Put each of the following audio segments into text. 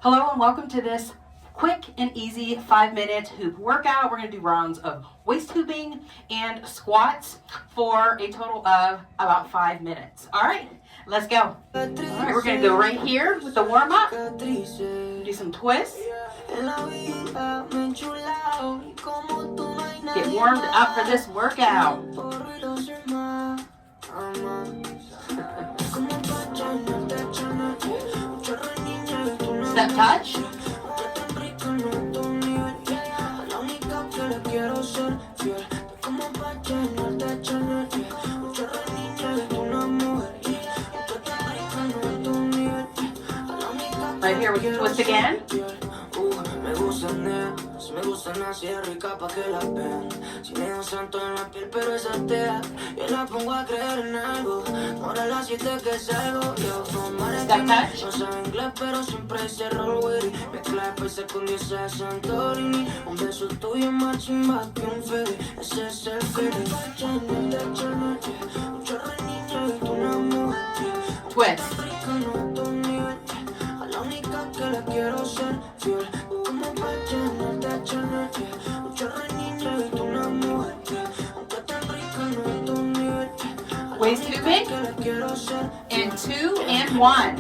Hello and welcome to this quick and easy 5-minute hoop workout. We're going to do rounds of waist hooping and squats for a total of about 5 minutes. All right, let's go. All right, we're going to go right here with the warm up. Do some twists. Get warmed up for this workout. Step touch. Right here with the twist again. Me gustan así de rica pa' que la vean. Si me dan santo en la piel pero esa tea. Yo la pongo a creer en algo. Ahora la siete que salgo. Yo no sabe inglés pero siempre dice roll with it. Mezcla de paisa con diosa de Santorini. Un beso tuyo más chimba que un Fede. Ese es el feeling. Twist. A la única que le quiero ser fiel. Waist hooping and 2 and 1.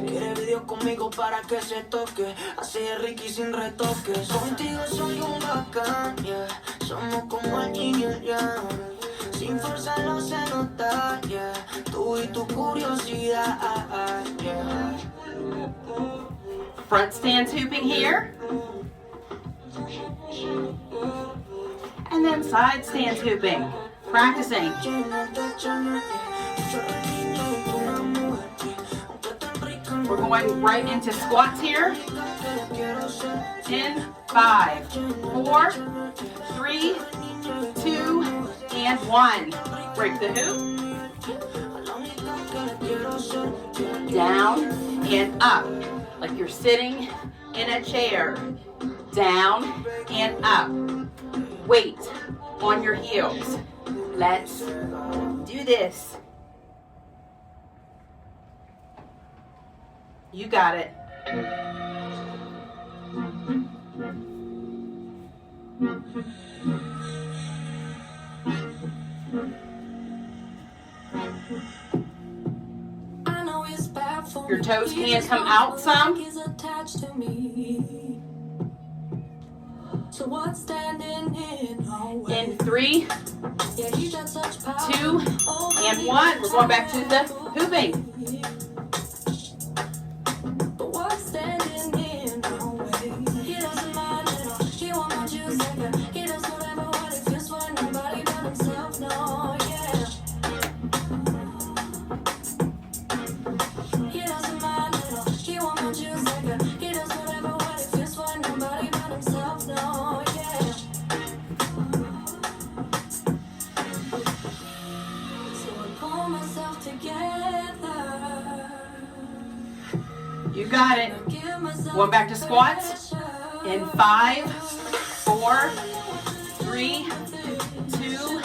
Quiere video conmigo para que se toque. Hace Ricky sin retoques. Contigo soy un bacán, yeah. Somos como el yin y el yang. Sin forzarlo se nota, yeah. Tú y tu curiosidad, yeah. Front stance hooping here. And then side stance hooping. Practicing. We're going right into squats here. In 5, 4, 3, 2, and 1. Break the hoop. Down and up. Like you're sitting in a chair. Down and up. Weight on your heels. Let's do this. You got it. Your toes can come out some. In 3, 2, and 1. We're going back to the hooping. You got it. Going back to squats. In 5, 4, 3, 2,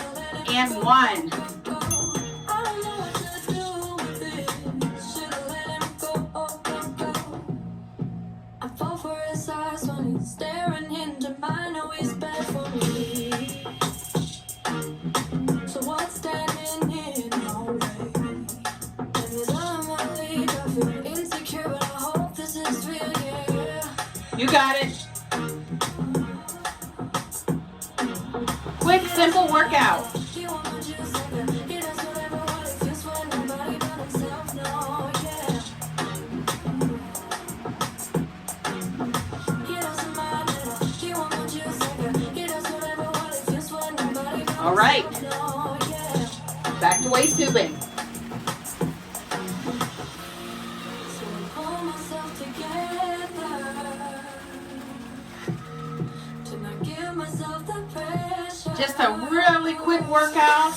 and 1. I fall for his eyes when he's staring into mine. Know he's bad for me. So what's standing in my way? And he's on my lead. I feel insecure, but I hope this is real, yeah. You got it. Quick, simple workout. All right, back to waist hooping. Just a really quick workout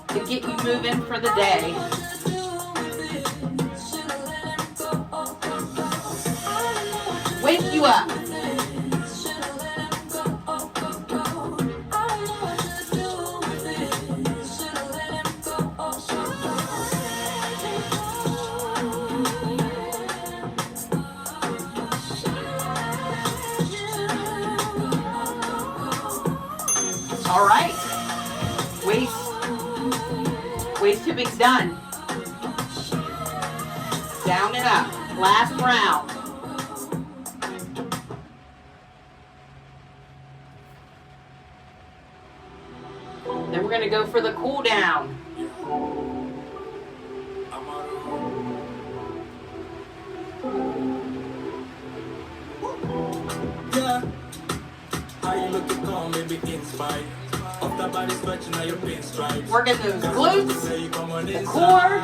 to get you moving for the day. Wake you up. right. Waist hooping's done. Down and up. Last round. Then we're going to go for the cool down. Yeah. How you looking calm, maybe inspired. Off the body stretching out your pinstripes. Working those glutes, the core,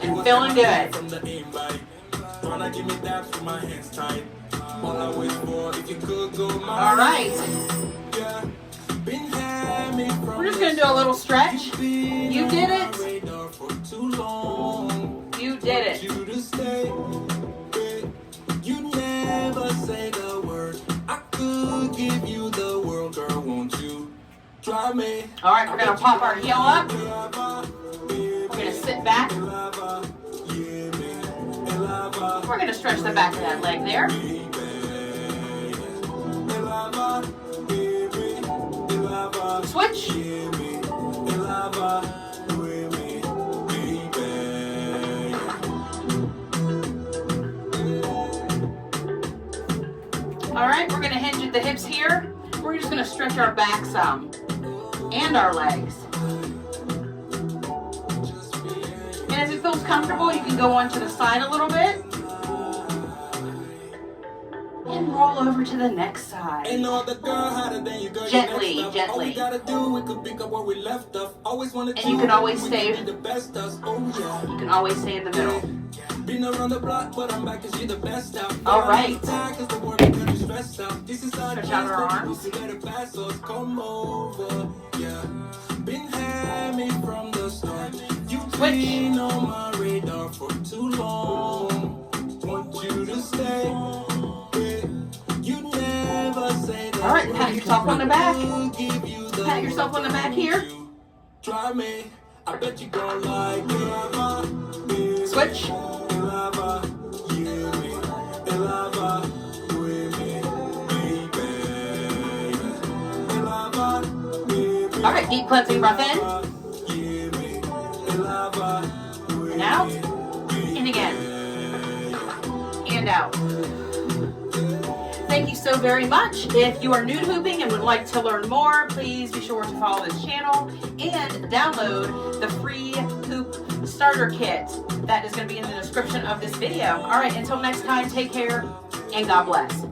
and feeling good. From the invite. Tryna give me daps with my hands tight. All I wait for, if you could go my all right. yeah. We're just going to do a little stretch. You did it. You did it. You never say the word. I could give you the world, girl, won't you try me? All right, we're going to pop our heel up. We're going to sit back. We're going to stretch the back of that leg there. Switch. All right, we're going to hinge at the hips here. We're just going to stretch our back some and our legs. And as it feels comfortable, you can go on to the side a little bit. And roll over to the next side. Gently, gently. And you can always stay. You can always stay in the middle. All right. Stretch out our arms. Switch. All right, pat yourself on the back. Pat yourself on the back here. Switch. All right, deep cleansing breath in. And out. In again. And out. Thank you so very much. If you are new to hooping and would like to learn more, please be sure to follow this channel and download the free hoop starter kit. That is going to be in the description of this video. All right, until next time, take care and God bless.